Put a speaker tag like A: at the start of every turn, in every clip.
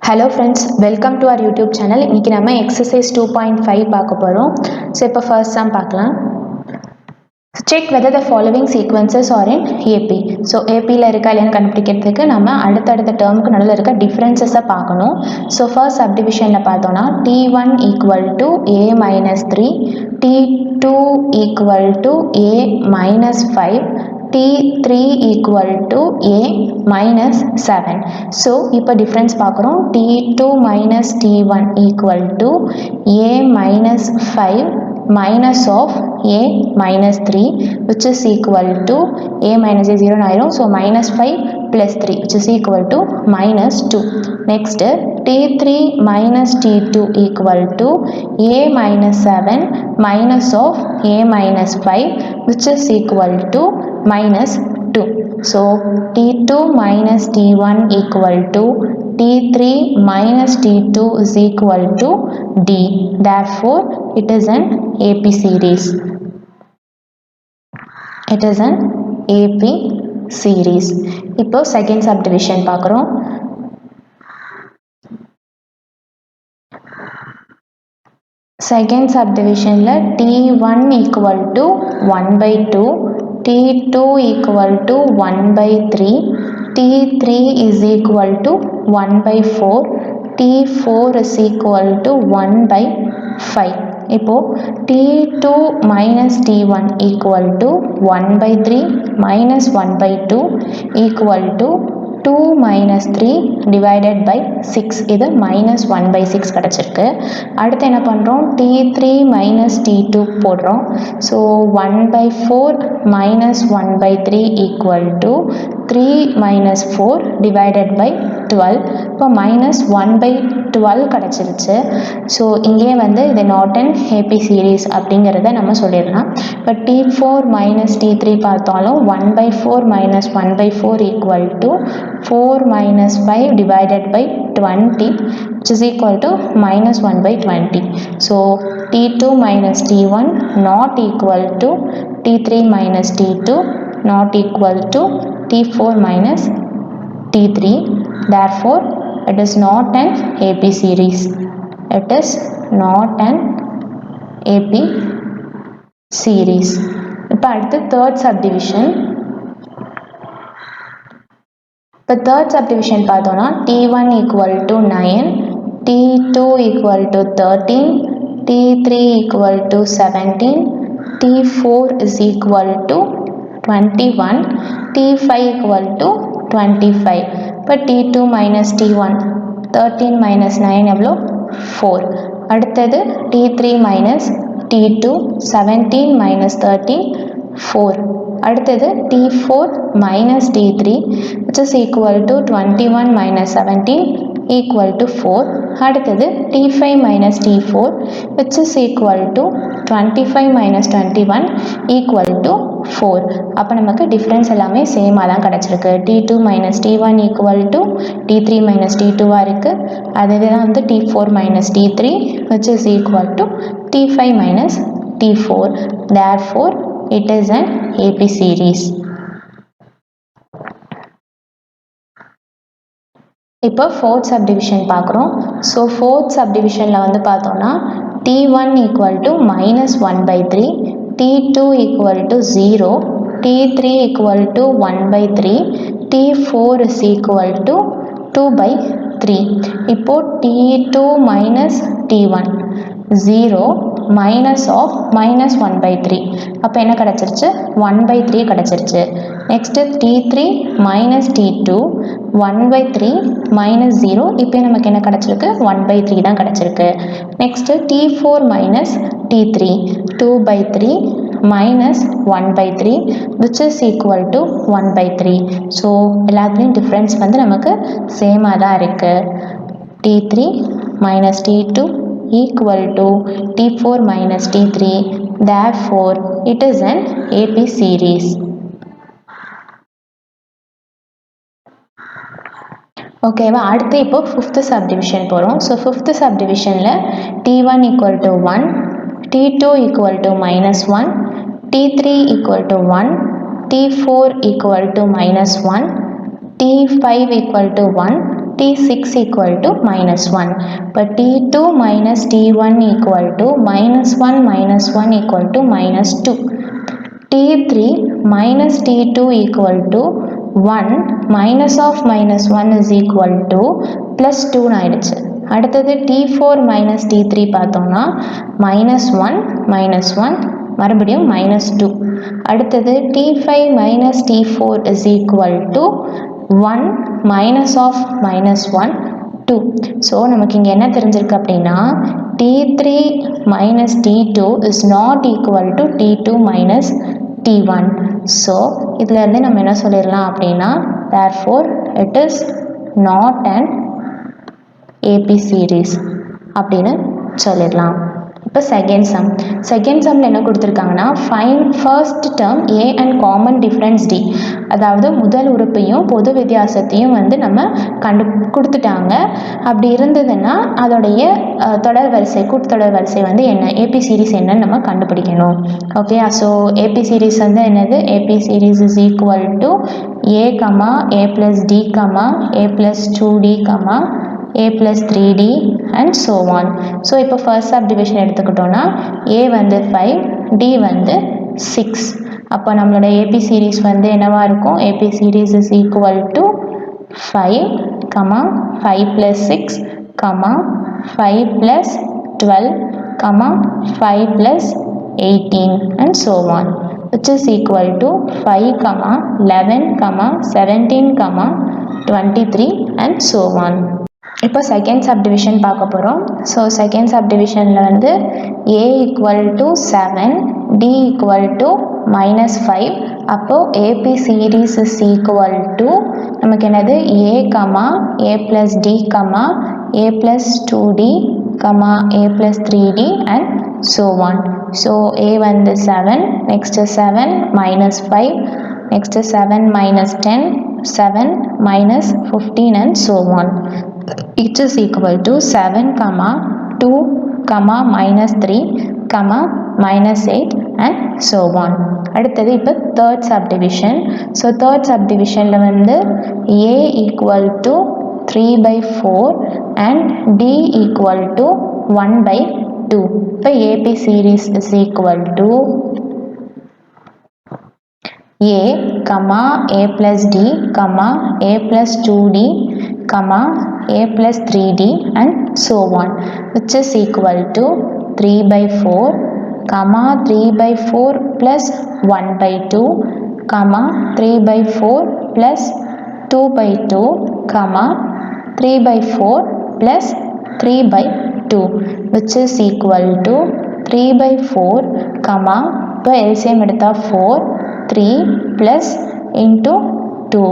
A: Hello friends, welcome to our YouTube channel. இன்னைக்கு நம்ம exercise 2.5 பார்க்க போறோம். So இப்போ first sum பார்க்கலாம். Check whether the following sequences are in AP. So AP ல இருக்கா இல்லையான்னு கண்டுபிடிக்கிறதுக்கு நம்ம அடுத்தடுத்த டேர்முக்கு நடுவில் இருக்க டிஃபரன்சஸை பார்க்கணும். So first subdivisionல பார்த்தோம்னா T1 equal to A minus 3, T2 equal to A minus 5, T3 equal to A minus 7. So இப்போ difference பார்க்குறோம். T2 minus T1 equal to A minus 5 minus of A minus 3 which is equal to A minus A 0 ஆயிரும். So minus 5 plus 3 which is equal to minus 2. Next T3 minus T2 equal to A minus 7 minus of A minus 5 which is equal to minus 2. So T2 minus T1 equal to T3 minus T2 is equal to D. Therefore, it is an AP series. It is an AP series. இப்போ second subdivision பார்க்குறோம். Second subdivisionல T1 equal to 1 by 2, T2 equal to 1 by 3, T3 is equal to 1 by 4, T4 is equal to 1 by 5. இப்போ T2 minus T1 equal to 1 by 3 minus 1 by 2 equal to 2 minus 3 divided by 6. இது minus 1 by 6 கிடச்சிருக்கு. அடுத்து என்ன பண்ணுறோம், T3 minus T2 போடுறோம். So 1 by 4 minus 1 by 3 equal to 3 minus 4 divided by 12. இப்போ minus 1 by 12 கிடச்சிருச்சு. So இங்கே வந்து இது நாட் அண்ட் ஏபி சீரீஸ் அப்படிங்கிறத நம்ம சொல்லிடலாம். இப்போ T4 minus T3 பார்த்தாலும் 1 by 4 minus 1 by 4 equal to 4 minus 5 divided by 20 which is equal to minus 1 by 20. So T2 minus T1 not equal to T3 minus T2 not equal to T4 minus T3. Therefore, it is not an AP series. It is not an AP series. இப்போ அடுத்து third subdivision. இப்போ third subdivision பார்த்தோம்னா T1 equal to 9, T2 equal to 13, T3 equal to 17, T4 is equal to 21, T5 equal to 25. இப்போ T2 minus T1 13 minus 9 எவ்வளோ 4. அடுத்தது T3 minus T2 17 minus 13 4. அடுத்தது T4 minus T3 which is equal to 21 minus 17 equal to 4. அடுத்தது T5 minus T4 which is equal to 25 minus 21 equal to 4. அப்போ நமக்கு difference எல்லாமே சேமாக தான் கிடச்சிருக்கு. T2 minus T1 equal to T3 minus T2 இருக்குது. அதுவே தான் வந்து T4 minus T3 which is equal to T5 minus T4. Therefore, it is an AP series. இப்போ fourth subdivision பார்க்குறோம். ஸோ fourth subdivisionல வந்து பார்த்தோம்னா T1 equal to minus 1 by 3, T2 equal to 0, T3 equal to 1 by 3, T4 is equal to 2 by 3. இப்போ T2 minus T1 0 minus of minus 1 by 3. அப்போ என்ன கிடச்சிருச்சு 1 by 3 கிடச்சிருச்சு. Next T3 minus T2 1 by 3 minus 0. இப்போ நமக்கு என்ன கிடச்சிருக்கு 1 by 3 தான் கிடச்சிருக்கு. Next T4 minus T3 2 by 3 minus 1 by 3 which is equal to 1 by 3. So எல்லாத்துலேயும் டிஃப்ரென்ஸ் வந்து நமக்கு சேமாக தான் இருக்குது. T3 minus T2 equal to T4 minus T3. Therefore, it is an AP series. ஓகேவா, அடுத்து இப்போ ஃபிஃப்த் சப்டிவிஷன் போகிறோம். ஸோ ஃபிஃப்த் சப்டிவிஷனில் T1 equal to 1, T2 equal to minus 1, T3 equal to 1, T4 equal to minus 1, T5 equal to 1, T6 equal to -1. இப்போ T2 minus T1 equal to -1 equal to -2. T3 minus T2 equal to 1 minus of -1 is equal to +2 ஆயிடுச்சு. அடுத்தது T4 minus T3 பார்த்தோம்னா -1 மறுபடியும் -2. அடுத்தது T5 minus T4 is equal to 1 minus of -1 2. So நமக்கு இங்கே என்ன தெரிஞ்சிருக்கு அப்படின்னா T3 minus T2 is not equal to T2 minus T1. So இதில் இருந்து நம்ம என்ன சொல்லிடலாம் அப்படின்னா therefore it is not an AP series அப்படின்னு சொல்லிடலாம். இப்போ செகண்ட் சம்மில் என்ன கொடுத்துருக்காங்கன்னா find first term a and common difference d. அதாவது முதல் உறுப்பையும் பொது வித்தியாசத்தையும் வந்து நம்ம கொடுத்துட்டாங்க. அப்படி இருந்ததுன்னா அதோடைய கூட்டுத்தொடர் வரிசை வந்து என்ன, ஏபி சீரிஸ் என்னன்னு நம்ம கண்டுபிடிக்கணும். ஓகே, ஸோ ஏபி சீரிஸ் வந்து என்னது, A P series is equal to a comma a plus d comma a plus 2d comma a plus 3d and so on. So இப்போ ஃபர்ஸ்ட் சப்டிவிஷன் எடுத்துக்கிட்டோன்னா a வந்து 5, d வந்து 6. அப்போ நம்மளோட AP சீரீஸ் வந்து என்னவாக இருக்கும், AP series is equal to 5, 5 plus 6, 5 plus 12, 5 plus 18 and so on, which is equal to 5, 11, 17, 23 and so on. இப்போ செகண்ட் சப்டிவிஷன் பார்க்க போகிறோம். ஸோ செகண்ட் சப்டிவிஷனில் வந்து a equal to 7, d equal to -5. அப்போது A P series is equal to நமக்கு என்னது a comma a plus d comma a plus 2d comma a plus 3d and so on. So a வந்து 7, next 7 -5, next 7 -10, 7 -15 and so on. It is equal to 7, 2, -3, -8 and so on. அடுத்தது இப்போ third subdivision. So third சப்டிவிஷனில் வந்து a equal to 3/4 and d equal to 1/2. இப்போ AP series is equal to a, a plus d, a plus 2d, a plus 3d and so on, which is equal to 3/4, 3/4 plus 1/2, 3/4 plus 2/2, 3/4 plus 3/2, which is equal to 3/4, இப்போ LCM எடுத்தா 4, 3 plus into 2,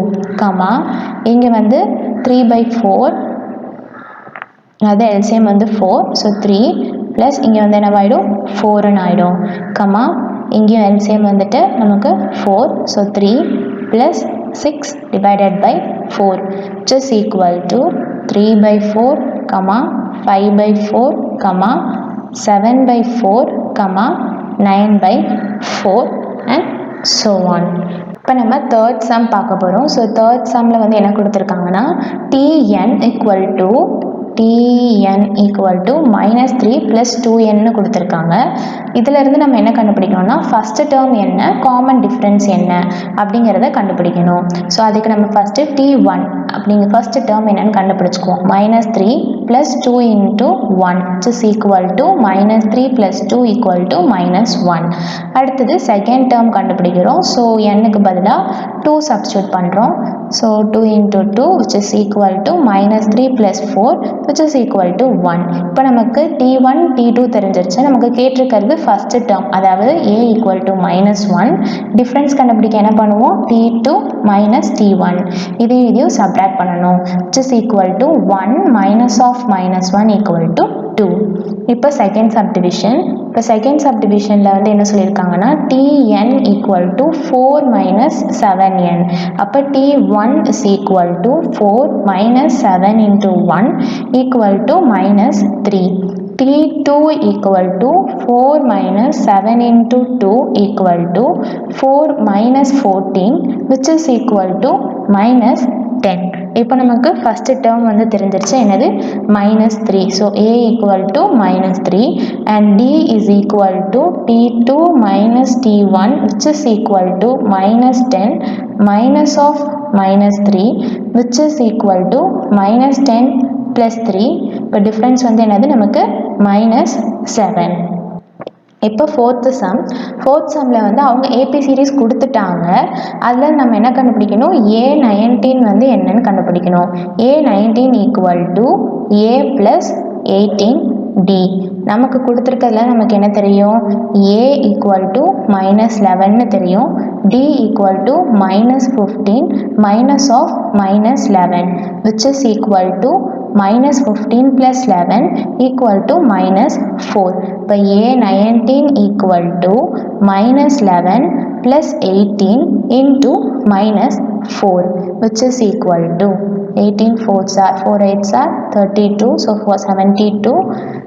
A: இங்கே வந்து 3/4, அது LCM வந்து 4, so 3 plus இங்கே வந்து என்னவாயிடும் 4ன்னு ஆகிடும், இங்கேயும் LCM வந்துட்டு நமக்கு 4, so 3 plus 6 divided by 4, which is equal to 3/4, 5/4, 7/4, 9/4 and so on. இப்போ நம்ம தேர்ட் சம் பார்க்க போகிறோம். ஸோ தேர்ட் சம்மில் வந்து என்ன கொடுத்துருக்காங்கன்னா tn equal to -3 + 2n கொடுத்துருக்காங்க. இதிலிருந்து நம்ம என்ன கண்டுபிடிக்கணும்னா ஃபஸ்ட்டு டேர்ம் என்ன, காமன் டிஃப்ரென்ஸ் என்ன அப்படிங்கிறத கண்டுபிடிக்கணும். ஸோ அதுக்கு நம்ம ஃபஸ்ட்டு t1 அப்படிங்கிற ஃபஸ்ட்டு டேர்ம் என்னன்னு கண்டுபிடிச்சிக்குவோம். -3 + 2 × 1 is equal to -3 + 2 equal to -1. அடுத்தது செகண்ட் டேர்ம் கண்டுபிடிக்கிறோம். ஸோ n-க்கு பதிலாக 2 சப்ஸ்டியூட் பண்ணுறோம். So 2 × 2 which is equal to -3 + 4 which is equal to 1. இப்போ நமக்கு t1 t2 தெரிஞ்சிருச்சு. நமக்கு கேட்டிருக்கிறது ஃபஸ்ட்டு டேர்ம், அதாவது a equal to -1. டிஃப்ரென்ஸ் கண்டுபிடிக்க என்ன பண்ணுவோம், t2 - t1 இதையும் சப்ராக்ட் பண்ணணும், which is equal to 1 minus of -1 equal to 2. இப்போ செகண்ட் சப்டிவிஷனில் வந்து என்ன சொல்லியிருக்காங்கன்னா tn equal to 4 - 7n. அப்போ t1 is equal to 4 - 7 × 1 equal to -3. t2 equal to 4 - 7 × 2 equal to 4 - 14 which is equal to 10. இப்போ நமக்கு ஃபஸ்ட்டு டேர்ம் வந்து தெரிஞ்சிருச்சு என்னது -3. So a equal to -3 and d is equal to t2 minus t1 which is equal to -10 minus of -3 which is equal to -10 plus 3. இப்போ difference வந்து என்னது நமக்கு -7. இப்போ ஃபோர்த் சம்மில் வந்து அவங்க ஏபி சீரிஸ் கொடுத்துட்டாங்க. அதில் நம்ம என்ன கண்டுபிடிக்கணும், A19 வந்து என்னன்னு கண்டுபிடிக்கணும். A19 equal to A + 18D. நமக்கு கொடுத்துருக்கிறதுல நமக்கு என்ன தெரியும், A ஈக்குவல் டு -11 தெரியும், D equal to -15 minus of -11 which is equal to -15 plus 11 equal to -4. இப்போ A19 equal to -11 plus 18 into -4 which is equal to 18 4s are 4 8s are 32, so 72.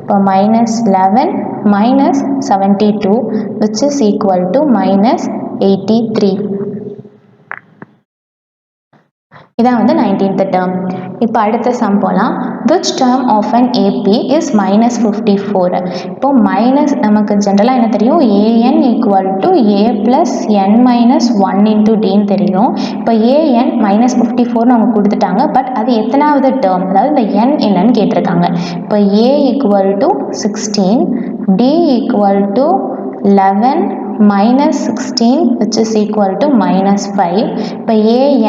A: இப்போ -11 minus 72 which is equal to -83. இதான் வந்து 19th term. இப்போ அடுத்த some போகலாம். which term of an AP is -54? இப்போ minus நமக்கு ஜென்ரலாக என்ன தெரியும், an equal to a plus n minus 1 into டின்னு தெரியும். இப்போ an -54 அவங்க கொடுத்துட்டாங்க, பட் அது எத்தனாவது டேர்ம், அதாவது இந்த n என்னன்னு கேட்டிருக்காங்க. இப்போ a equal to 16, d equal to 11 minus 16 which is equal to -5. இப்போ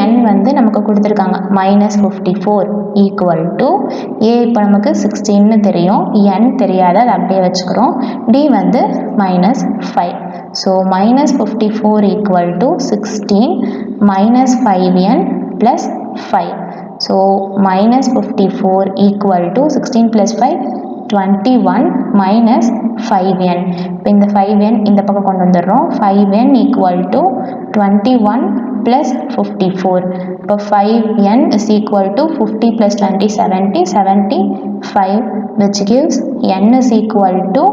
A: an வந்து நமக்கு கொடுத்துருக்காங்க -54 equal to a இப்போ நமக்கு 16 தெரியும், n தெரியாத, அதை அப்படியே வச்சுக்கிறோம், d வந்து -5. So -54 equal to 16 minus 5n plus 5. So -54 equal to 16 plus 5 21 minus 5n. இப்போ இந்த 5n இந்த பக்கம் கொண்டு வந்துடுறோம். 5n equal to 21 plus 54. இப்போ 5n is equal to 50 plus 20 70 75 which gives n is equal to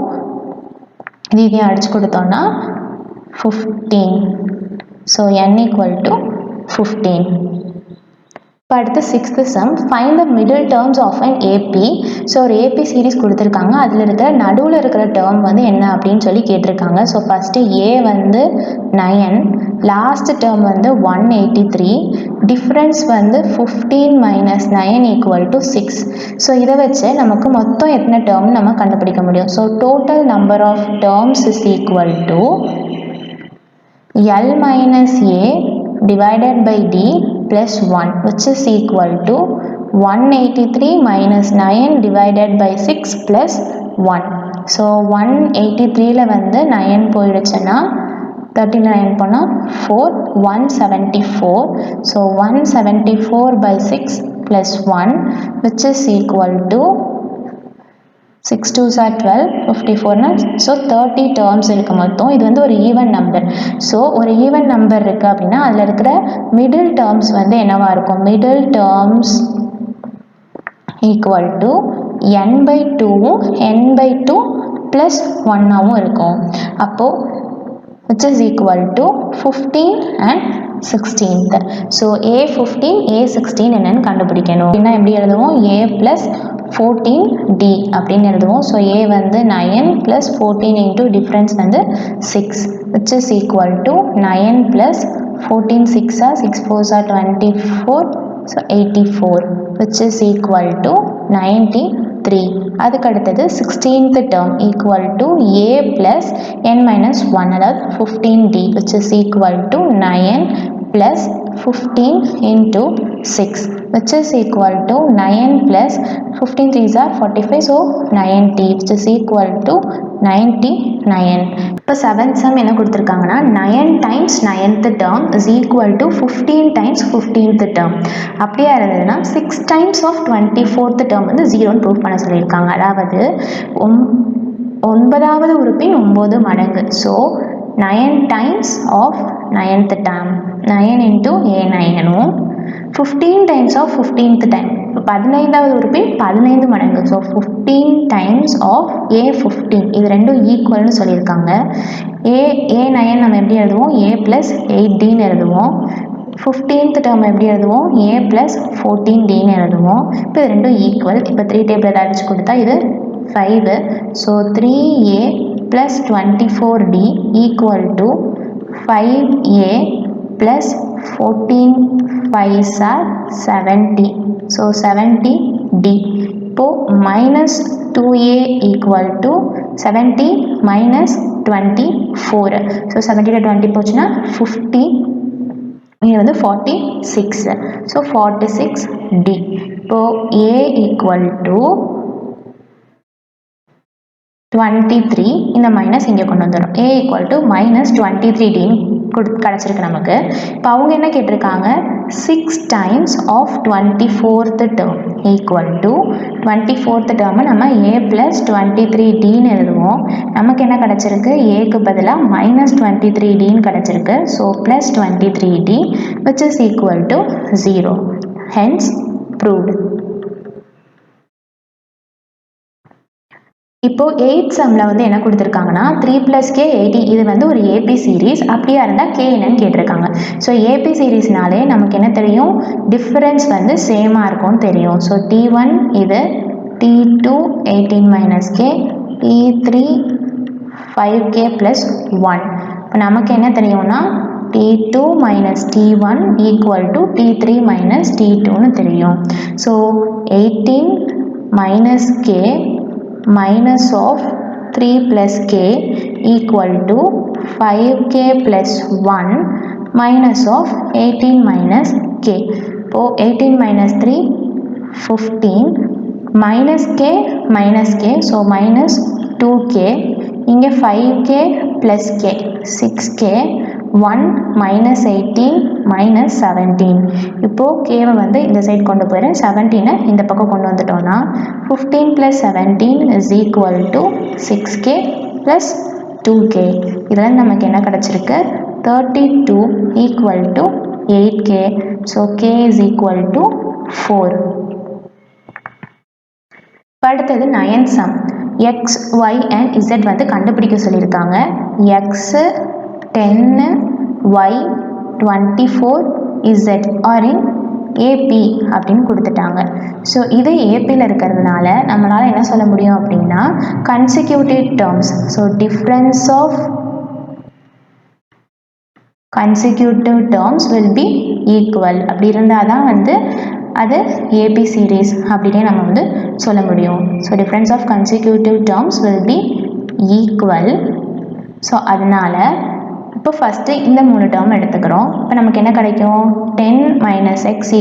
A: இதையும் அடிச்சு கொடுத்தோம்னா 15. So n equal to 15. இப்போ அடுத்து 6th sum, find the middle terms of an AP. So ஒரு AP சீரீஸ் கொடுத்துருக்காங்க, அதில் இருக்கிற நடுவில் இருக்கிற டேர்ம் வந்து என்ன அப்படின்னு சொல்லி கேட்டிருக்காங்க. ஸோ ஃபஸ்ட்டு A வந்து 9, லாஸ்ட் டேர்ம் வந்து 183, டிஃப்ரென்ஸ் வந்து 15 minus 9 equal to 6. ஸோ இதை வச்சு நமக்கு மொத்தம் எத்தனை டேர்ம் நம்ம கண்டுபிடிக்க முடியும். So total number of terms is equal to L minus A divided by D plus 1 which is equal to 183 minus 9 divided by 6 plus 1. So 183ல வந்து 9 போயிடுச்சுன்னா 39 போனால் 4 174. So 174 by 6 plus 1 which is equal to 6 2s are 12 54. So 30 terms இருக்கு மொத்தம். இது வந்து ஒரு even number. So ஒரு even number இருக்குது அப்படின்னா அதில் இருக்கிற மிடில் டேர்ம்ஸ் வந்து என்னவாக இருக்கும், middle terms equal to n by 2 n by 2 plus 1ஆகவும் இருக்கும். அப்போது which is equal to 15 and 16th. So A15 A16 என்னன்னு கண்டுபிடிக்கணும் அப்படின்னா எப்படி எழுதுவோம், A plus 14D அப்படின்னு எழுதுவோம். ஸோ A வந்து 9 plus 14 into difference வந்து 6 which is equal to 9 plus 14 6 are 6 4s are 24. So 84 which is equal to 93. அதுக்கு அடுத்தது 16th term equal to A plus n minus 1 அதாவது 15D which is equal to 9 plus 15 into 6 which is equal to 9 plus 15 3s are 45. so 90 which is equal to 99. இப்போ 7th sum என்ன கொடுத்துருக்காங்கன்னா 9 times 9th term is equal to 15 times 15th term. அப்படியே இருந்ததுன்னா 6 times of 24th term வந்து 0ன்னு prove பண்ண சொல்லியிருக்காங்க. அதாவது 9வது உறுப்பின் 9 மடங்கு. So 9 times of 9th term 9 into A9னும் 15 times of 15th time 15வது உறுப்பின் 15 மடங்கு. ஸோ 15 times of A15 இது ரெண்டும் ஈக்குவல்னு சொல்லியிருக்காங்க. A9 நம்ம எப்படி எழுதுவோம், A plus 8Dன்னு எழுதுவோம். 15th டேர்ம் எப்படி எழுதுவோம், a + 14dன்னு எழுதுவோம். இப்போ இது ரெண்டும் ஈக்குவல். இப்போ 3 டேபிள் அடிச்சு கொடுத்தா இது 5. So 3a + 24d = 5a + 14 5s are 70. So 70d. இப்போது -2a = 70 - 24. ஸோ 70 ல் 20 போச்சுன்னா 50. இது வந்து 46. So 46d. இப்போது a = 23. இந்த மைனஸ் இங்கே கொண்டு வந்துடும். a = -23d கிடச்சிருக்கு நமக்கு. இப்போ அவங்க என்ன கேட்டிருக்காங்க, 6 times of 24th term = 24th டேர்மை நம்ம a + 23dன்னு எழுதுவோம். நமக்கு என்ன கிடச்சிருக்கு, ஏக்கு பதிலாக -23dன்னு கிடச்சிருக்கு. So +23d which is equal to 0. Hence proved. இப்போ 8th சம்மில் வந்து என்ன கொடுத்துருக்காங்கன்னா 3 + k 80. இது வந்து ஒரு ஏபி சீரீஸ். அப்படியா இருந்தால் k என்னன்னு கேட்டிருக்காங்க. ஸோ ஏபி சீரீஸ்னாலே நமக்கு என்ன தெரியும், டிஃபரன்ஸ் வந்து சேமாக இருக்கும்னு தெரியும். ஸோ t1 இது, t2 18 - k, t3 5k + 1. இப்போ நமக்கு என்ன தெரியும்னா t2 - t1 = t3 - t2ன்னு தெரியும். So 18 - k minus of 3 + k = 5k + 1 minus of 18 - k. இப்போ 18 - 3 15 minus k minus k, so minus 2k. இங்கே 5k + k 6k 1 - 18 - 17. இப்போது கேவை வந்து இந்த சைடு கொண்டு போயிடுறேன். 17 இந்த பக்கம் கொண்டு வந்துட்டோம்னா 15 + 17 = 6k + 2k. இதில் நமக்கு என்ன கிடச்சிருக்கு, 32 = 8k. So k = 4. அடுத்தது 9th sum. x, y and z வந்து கண்டுபிடிக்க சொல்லியிருக்காங்க. x 10, y 24, z are in AP அப்படின்னு கொடுத்துட்டாங்க. ஸோ இது ஏபியில் இருக்கிறதுனால நம்மளால் என்ன சொல்ல முடியும் அப்படின்னா consecutive terms. So difference of consecutive terms will be equal. அப்படி இருந்தால் தான் வந்து அது ஏபி சீரீஸ் அப்படின்னே நம்ம வந்து சொல்ல முடியும். So difference of consecutive terms will be equal. So அதனால் இப்போ ஃபஸ்ட்டு இந்த 3 டேர்ம் எடுத்துக்கிறோம். இப்போ நமக்கு என்ன கிடைக்கும், 10 - x =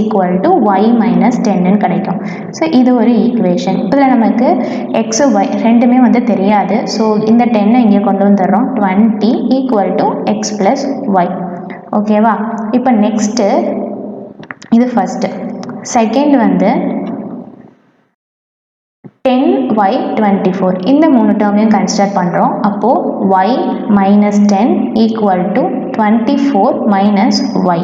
A: y - 10ன்னு கிடைக்கும். ஸோ இது ஒரு ஈக்குவேஷன். இதில் நமக்கு x y ரெண்டுமே வந்து தெரியாது. ஸோ இந்த 10 இங்கே கொண்டு வந்துடுறோம். 20 = x + y. ஓகேவா. இப்போ நெக்ஸ்ட்டு இது ஃபஸ்ட்டு. செகண்ட் வந்து 10y 24. இந்த 3 டேர்மையும் கன்சிடர் பண்ணுறோம். அப்போது y - 10 = 24 - y.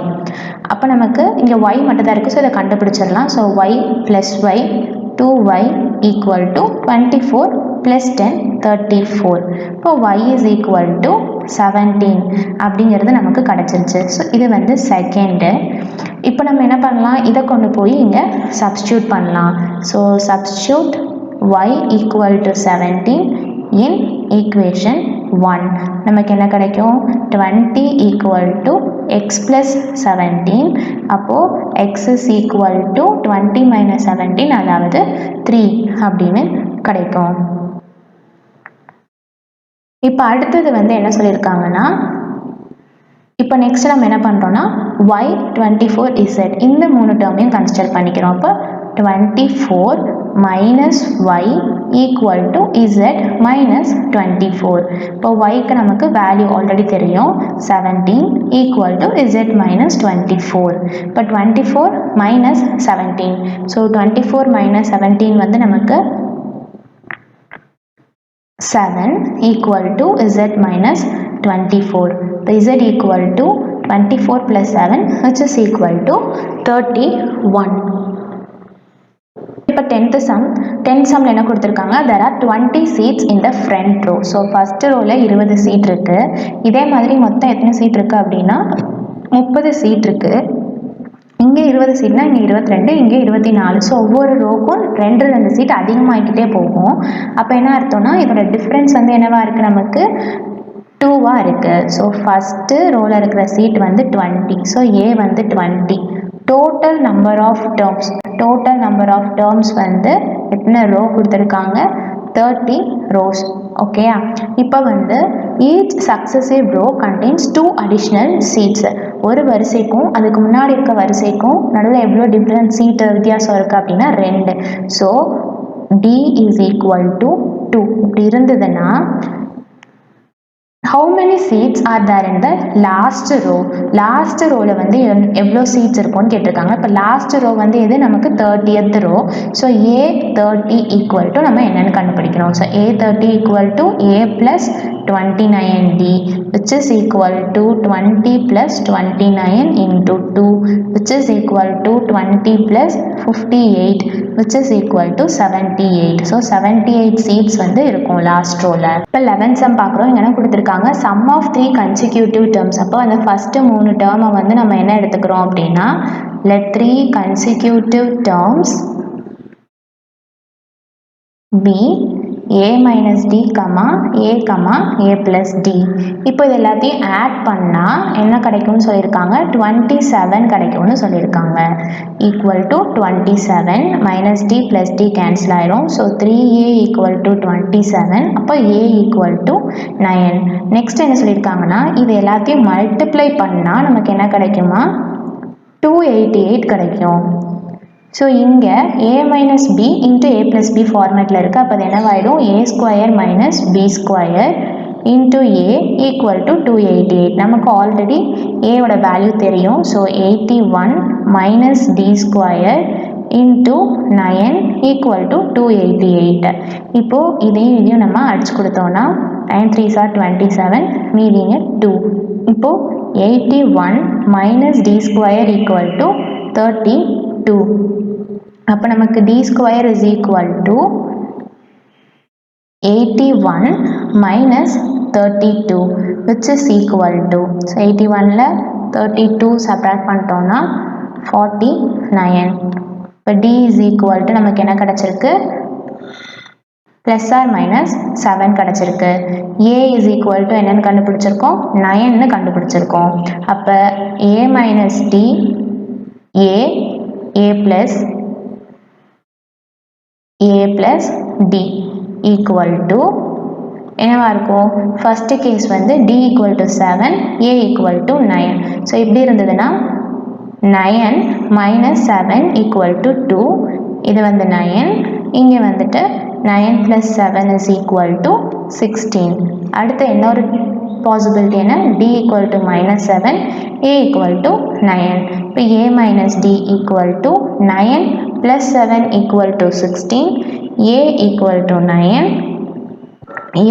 A: அப்போ நமக்கு இங்கே y மட்டும் தான் இருக்குது. ஸோ இதை கண்டுபிடிச்சிடலாம். So y + y 2y = 24 + 10 34. இப்போ y = 17 அப்படிங்கிறது நமக்கு கிடச்சிருச்சு. ஸோ இது வந்து செகண்டு. இப்போ நம்ம என்ன பண்ணலாம், இதை கொண்டு போய் இங்கே சப்ஸ்டியூட் பண்ணலாம். So substitute y = 17 in equation 1. நமக்கு என்ன கிடைக்கும், 20 = x + 17. அப்போது x = 20 - 17, அதாவது 3 அப்படின்னு கிடைக்கும். இப்போ அடுத்தது வந்து என்ன சொல்லியிருக்காங்கன்னா, இப்போ நெக்ஸ்ட் நம்ம என்ன பண்ணுறோன்னா y 24z இந்த 3 டேர்மையும் கன்சிடர் பண்ணிக்கிறோம். அப்போ 24 - y = z - 24. இப்போ yக்கு நமக்கு வேல்யூ ஆல்ரெடி தெரியும். 17 = z - 24. இப்போ 24 - 17. ஸோ 24 - 17 வந்து நமக்கு 7 = z - 24. இப்போ z = 24 + 7 which is equal to 31. இப்போ 10th சம்மில் என்ன கொடுத்துருக்காங்க, there are 20 seats in the front row. So first ரோவில் 20 சீட் இருக்குது. இதே மாதிரி மொத்தம் எத்தனை சீட் இருக்குது அப்படின்னா 30 சீட் இருக்குது. இங்கே 20 சீட்னா இங்கே 22, இங்கே 24. ஸோ ஒவ்வொரு ரோக்கும் 2 சீட் அதிகமாகிக்கிட்டே போகும். அப்போ என்ன அர்த்தம்னா இதோட டிஃப்ரென்ஸ் வந்து என்னவா இருக்குது, நமக்கு 2வாக இருக்குது. ஸோ ஃபஸ்ட்டு ரோவில் இருக்கிற சீட் வந்து 20. ஸோ ஏ வந்து 20. டோட்டல் நம்பர் ஆஃப் டேர்ம்ஸ் வந்து எத்தனை ரோ கொடுத்துருக்காங்க, 30 rows. ஓகேயா. இப்போ வந்து each successive row contains 2 additional seats. ஒரு வரிசைக்கும் அதுக்கு முன்னாடி இருக்க வரிசைக்கும் நடுவில் எவ்வளோ டிஃப்ரெண்ட் சீட் வித்தியாசம் இருக்குது அப்படின்னா 2. So D is equal to 2. இப்படி இருந்ததுன்னா how many seats are there in the last row? Last ரோவில் வந்து எவ்வளோ சீட்ஸ் இருக்கும்னு கேட்டிருக்காங்க. இப்போ லாஸ்ட் ரோ வந்து எது, நமக்கு 30th row. So A30 equal to நம்ம என்னென்னு கண்டுபிடிக்கணும். So A30 equal to A plus 29D which is equal to 20 plus 29 into 2 which is equal to 20 plus 58 which is equal to 78. So 78 seats வந்து இருக்கும் last ரோவில். இப்போ 11th some பார்க்குறோம். இங்கே என்ன கொடுத்துருக்காங்க, sum of 3 consecutive terms. அப்போ அந்த first 3 டேர்மை வந்து நம்ம என்ன எடுத்துக்கிறோம் அப்படின்னா, let 3 consecutive terms be a minus d, a plus d. இப்போ இது எல்லாத்தையும் ஆட் பண்ணால் என்ன கிடைக்கும்னு சொல்லியிருக்காங்க, 27 கிடைக்கும்னு சொல்லியிருக்காங்க. Equal to 27 minus d plus d cancel ஆயிரும். So 3a equal to 27. அப்போ a ஈக்குவல் டு 9. நெக்ஸ்ட் என்ன சொல்லியிருக்காங்கன்னா, இது எல்லாத்தையும் மல்டிப்ளை பண்ணால் நமக்கு என்ன கிடைக்குமா, 288 கிடைக்கும். ஸோ இங்கே a minus b into a plus b ஃபார்மேட்டில் இருக்குது. அப்போ அது என்னவாயிடும், a square minus b square into a equal to 288. நமக்கு ஆல்ரெடி ஏவோட வேல்யூ தெரியும். So 81 minus D square into 9 equal to 288. இப்போது இதையும் நம்ம அடிச்சு கொடுத்தோன்னா 9 3s are 27, மீதிங்க 2. இப்போது 81 minus D square equal to 32. அப்போ நமக்கு d square is equal to 81 minus 32 which is equal to, so 81ல் 32 சப்ராக்ட் பண்ணிட்டோம்னா 49. இப்போ d is equal to நமக்கு என்ன கிடச்சிருக்கு, ப்ளஸ் ஆர் மைனஸ் 7 கிடச்சிருக்கு. a is equal to என்னென்னு கண்டுபிடிச்சிருக்கோம், 9ன்னு கண்டுபிடிச்சிருக்கோம். அப்போ a minus d a plus d equal to என்னவா இருக்கும், ஃபஸ்ட்டு கேஸ் வந்து d equal to 7, a equal to 9. So இப்படி இருந்ததுன்னா 9 minus 7 equal to 2. இது வந்து 9, இங்கே வந்துட்டு 9 plus 7 is equal to 16. அடுத்து இன்னொரு பாசிபிலிட்டி என்ன, d equal to minus 7, a equal to 9. இப்போ a minus d equal to 9 plus 7 equal to 16, a equal to 9,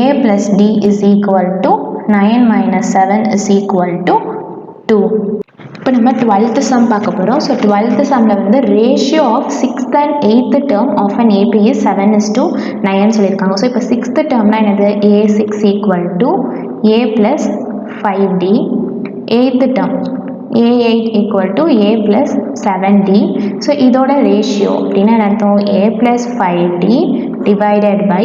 A: a plus d is equal to 9 minus 7 is equal to 2. இப்போ நம்ம 12th some பார்க்க போகிறோம். So 12th சம்மில் வந்து ratio of 6th and 8th term of an AP is 7:9 சொல்லியிருக்காங்க. So இப்போ 6th டேர்ம்னா என்னது, a6 equal to a plus 5d. 8th term a8 equal to a plus 7d. So இதோட ratio அப்படின்னா அர்த்தம், a plus 5d divided by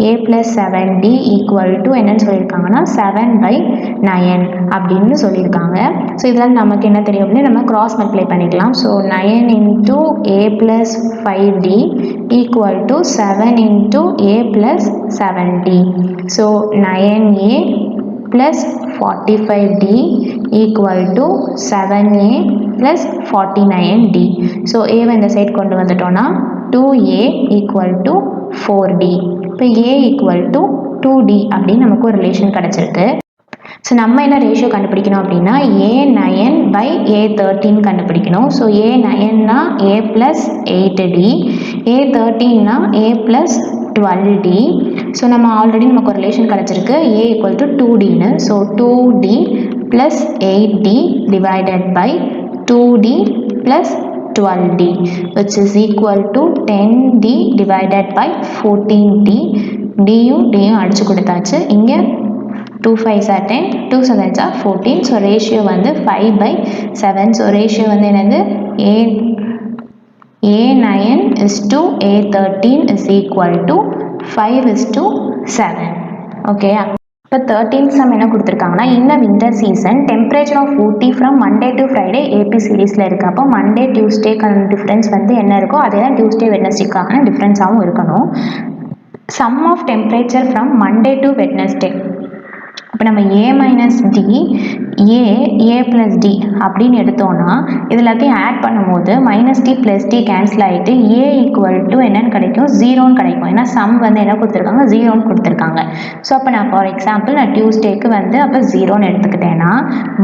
A: a plus 7d equal to என்னன்னு சொல்லியிருக்காங்கன்னா 7/9 அப்படின்னு சொல்லியிருக்காங்க. ஸோ இதில் நமக்கு என்ன தெரியும் அப்படின்னா நம்ம கிராஸ் மல்டிப்ளை பண்ணிக்கலாம். So 9 into a plus 5d equal to 7 into a plus 7d. So 9a plus 45d equal to 7a plus 49d. So a இந்த சைட் கொண்டு வந்துட்டோன்னா 2a equal to 4d. இப்போ a equal to 2d அப்படின்னு நமக்கு ஒரு relation கிடச்சிருக்கு. So நம்ம என்ன ratio கண்டுபிடிக்கணும் அப்படின்னா a9 by a13 கண்டுபிடிக்கணும். ஸோ a9னா a plus 8d, a13னா a plus 12d. ஸோ நம்ம ஆல்ரெடி நமக்கு ஒரு ரிலேஷன் கிடச்சிருக்கு, a equal to 2dன்னு. So 2d plus 8d divided by 2d plus 12d which is equal to 10d divided by 14d. dயும் dயும் அடிச்சு கொடுத்தாச்சு. இங்கே 2 5s are 10, 2 7s are 14. So ratio வந்து 5/7. So ratio வந்து என்னது A9 is to A13 is equal to 5:7. ஓகேயா? இப்போ 13th some என்ன கொடுத்துருக்காங்கன்னா இந்த winter season temperature of Ooty from Monday to Friday A P சீரீஸில் இருக்குது. அப்போ மண்டே டியூஸ்டேக்கான டிஃப்ரென்ஸ் வந்து என்ன இருக்கோ அதே தான் டியூஸ்டே வெட்னஸ்டேக்கான டிஃப்ரென்ஸாகவும் இருக்கணும். Sum of temperature from Monday to Wednesday. இப்போ நம்ம A minus d a plus d அப்படின்னு எடுத்தோன்னா இது எல்லாத்தையும் ஆட் பண்ணும்போது minus d plus d cancel ஆகிட்டு ஏ ஈக்குவல் டு என்னன்னு கிடைக்கும், 0ன்னு கிடைக்கும். ஏன்னா சம் வந்து என்ன கொடுத்துருக்காங்க, 0ன்னு கொடுத்துருக்காங்க. ஸோ அப்போ நான் ஃபார் எக்ஸாம்பிள் நான் டியூஸ்டேக்கு வந்து அப்போ 0ன்னு எடுத்துக்கிட்டேன்னா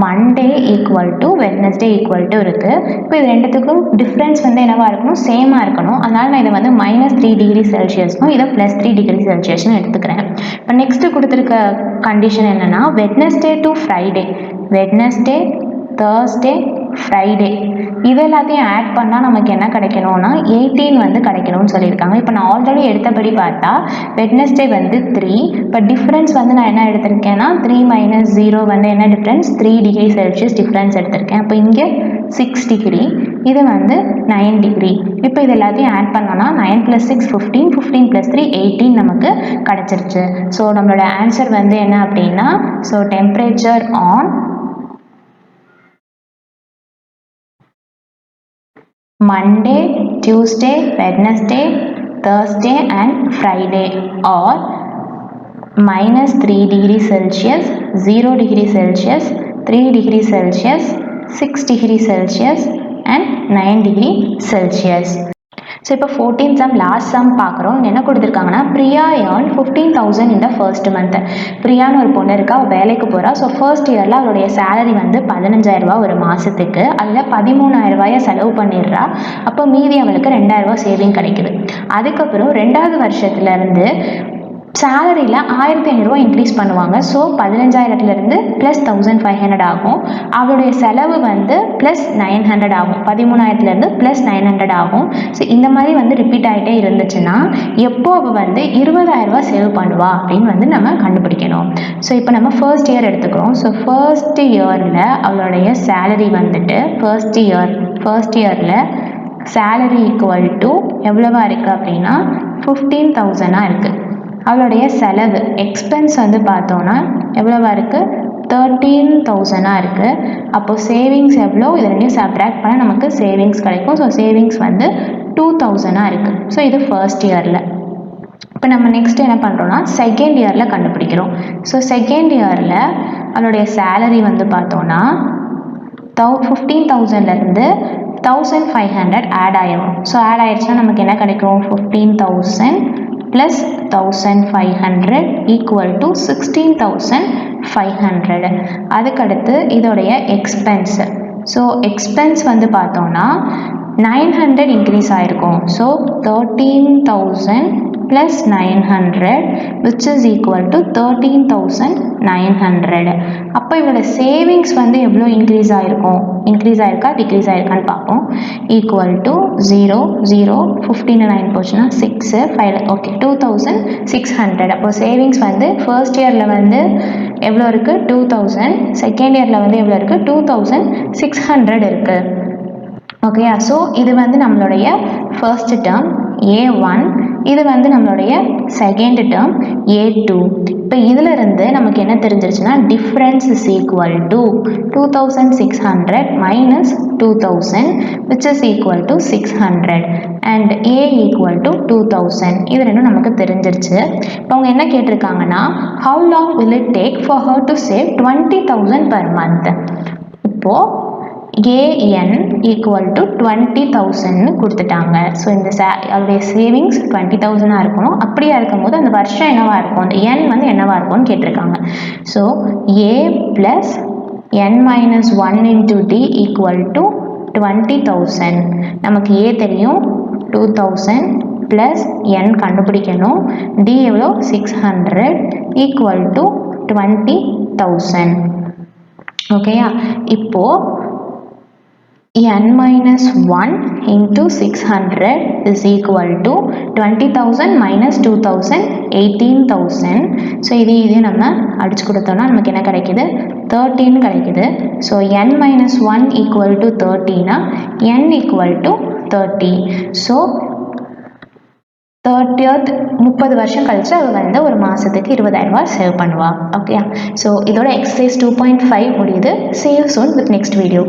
A: Monday equal to Wednesday equal to இருக்குது. இப்போ இது ரெண்டுத்துக்கும் டிஃப்ரென்ஸ் வந்து என்னவாக இருக்கணும், சேமாக இருக்கணும். அதனால் நான் இதை வந்து -3 டிகிரி செல்சியஸ்னும் இதை +3 டிகிரி செல்சியஸ்னு எடுத்துக்கிறேன். இப்போ நெக்ஸ்ட்டு கொடுத்துருக்க கண்டிஷன் என்னன்னா Wednesday to Friday, Wednesday Thursday Friday இது எல்லாத்தையும் ஆட் பண்ணால் நமக்கு என்ன கிடைக்கணும்னா 18 வந்து கிடைக்கணும்னு சொல்லியிருக்காங்க. இப்போ நான் ஆல்ரெடி எடுத்தபடி பார்த்தா வெட்னஸ்டே வந்து 3. இப்போ டிஃப்ரென்ஸ் வந்து நான் என்ன எடுத்திருக்கேன்னா 3 - 0 வந்து என்ன டிஃப்ரென்ஸ், 3 டிகிரி செல்சியஸ் டிஃப்ரென்ஸ் எடுத்திருக்கேன். அப்போ இங்கே 6 டிகிரி, இது வந்து 9 டிகிரி. இப்போ இது எல்லாத்தையும் ஆட் பண்ணோன்னா 9 + 6 15, 15 + 3 18 நமக்கு கிடச்சிருச்சு. ஸோ நம்மளோட ஆன்சர் வந்து என்ன அப்படின்னா, so temperature on Monday, Tuesday, Wednesday, Thursday and Friday are -3 degree Celsius, 0 degree Celsius, 3 degree Celsius, 6 degree Celsius and 9 degree Celsius. So இப்போ 14th சம் லாஸ்ட் சம் பார்க்குறோம். என்ன கொடுத்துருக்காங்கன்னா பிரியா ஏர்ன் 15,000 இந்த ஃபர்ஸ்ட் மந்த். பிரியான்னு ஒரு பொண்ணு இருக்கா, வேலைக்கு போகிறா. ஸோ ஃபர்ஸ்ட் இயரில் அவளுடைய சேலரி வந்து 15,000 ஒரு மாதத்துக்கு. அதில் 13,000 செலவு பண்ணிடுறா. அப்போ மீதி அவளுக்கு 2,000 சேவிங் கிடைக்குது. அதுக்கப்புறம் 2வது வருஷத்துலேருந்து சேலரியில் 1,500 இன்க்ரீஸ் பண்ணுவாங்க. ஸோ 15,000லேருந்து +1,500 ஆகும். அவளுடைய செலவு வந்து +900 ஆகும். 13,000லேருந்து +900 ஆகும். ஸோ இந்த மாதிரி வந்து ரிப்பீட் ஆகிட்டே இருந்துச்சுன்னா எப்போ அவள் வந்து 20,000 சேவ் பண்ணுவா அப்படின்னு வந்து நம்ம கண்டுபிடிக்கணும். ஸோ இப்போ நம்ம ஃபர்ஸ்ட் இயர் எடுத்துக்கிறோம். ஸோ ஃபர்ஸ்ட் இயரில் அவளுடைய சேலரி வந்துட்டு ஃபர்ஸ்ட் இயரில் சேலரி ஈக்குவல் டு எவ்வளவா இருக்குது அப்படின்னா 15,000 இருக்குது. அவளுடைய செலவு எக்ஸ்பென்ஸ் வந்து பார்த்தோன்னா எவ்வளவா இருக்குது, 13,000 இருக்குது. அப்போது சேவிங்ஸ் எவ்வளோ, இது ரெண்டையும் சப்ட்ராக்ட் பண்ண நமக்கு சேவிங்ஸ் கிடைக்கும். ஸோ சேவிங்ஸ் வந்து 2,000 இருக்குது. ஸோ இது ஃபர்ஸ்ட் இயரில். இப்போ நம்ம நெக்ஸ்ட் என்ன பண்ணுறோன்னா செகண்ட் இயரில் கண்டுபிடிக்கிறோம். ஸோ செகண்ட் இயரில் அவளுடைய சேலரி வந்து பார்த்தோன்னா 15,000லேருந்து 1,500 ஆட் ஆயிடும். ஸோ ஆட் ஆயிடுச்சுன்னா நமக்கு என்ன கிடைக்கும், 15,000 + 1,500 = 16,500. அதுக்கடுத்து இதோடைய எக்ஸ்பென்ஸ். ஸோ எக்ஸ்பென்ஸ் வந்து பார்த்தோன்னா 900 இன்க்ரீஸ் ஆகிருக்கும். So 13,000 + 900 which is equal to 13,900. அப்போ இவளோட சேவிங்ஸ் வந்து எவ்வளோ இன்க்ரீஸ் ஆகிருக்கும், இன்க்ரீஸ் ஆகிருக்கா டிக்ரீஸ் ஆகிருக்கான்னு பார்ப்போம். ஈக்குவல் டு 0 0 15 9 போச்சுன்னா 6 5 ஓகே 2,600. அப்போ சேவிங்ஸ் வந்து ஃபர்ஸ்ட் இயரில் வந்து எவ்வளோ இருக்குது, 2,000. செகண்ட் இயரில் வந்து எவ்வளோ இருக்குது, 2,600 இருக்குது. ஓகேயா? ஸோ இது வந்து நம்மளுடைய ஃபர்ஸ்ட் டேர்ம் A1, இது வந்து நம்மளுடைய செகண்ட் டேர்ம் A2. இப்போ இதிலிருந்து நமக்கு என்ன தெரிஞ்சிருச்சுன்னா difference is equal to 2,600 - 2,000 which is equal to 600 and A equal to 2,000. இது ரெண்டும் நமக்கு தெரிஞ்சிருச்சு. இப்போ அவங்க என்ன கேட்டிருக்காங்கன்னா how long will it take for her to save 20,000 per month. இப்போது AN equal to 20,000 கொடுத்துட்டாங்க. ஸோ இந்த அவருடைய சேவிங்ஸ் 20,000 இருக்கணும். அப்படியா இருக்கும்போது அந்த வருஷம் என்னவா இருக்கும், அந்த N வந்து என்னவா இருக்கும்னு கேட்டிருக்காங்க. So A + N - 1 × D = 20,000. நமக்கு A தெரியும் 2,000 + N கண்டுபிடிக்கணும். D எவ்வளோ 600 = 20,000. ஓகேயா? இப்போது n minus 1 into 600 is equal to 20,000 minus 2,000 18,000. So இது நம்ம அடிச்சு கொடுத்தோம்னா நமக்கு என்ன கிடைக்குது 13 கிடைக்குது. So n minus 1 equal to 13 n equal to 30. So 30th 30 வருஷம் கழிச்சு அவள் வந்து ஒரு மாதத்துக்கு 20,000 ரூபாய் சேவ் பண்ணுவாள். ஓகே, ஸோ இதோட எக்ஸசைஸ் 2.5 முடியுது. See you soon with next video.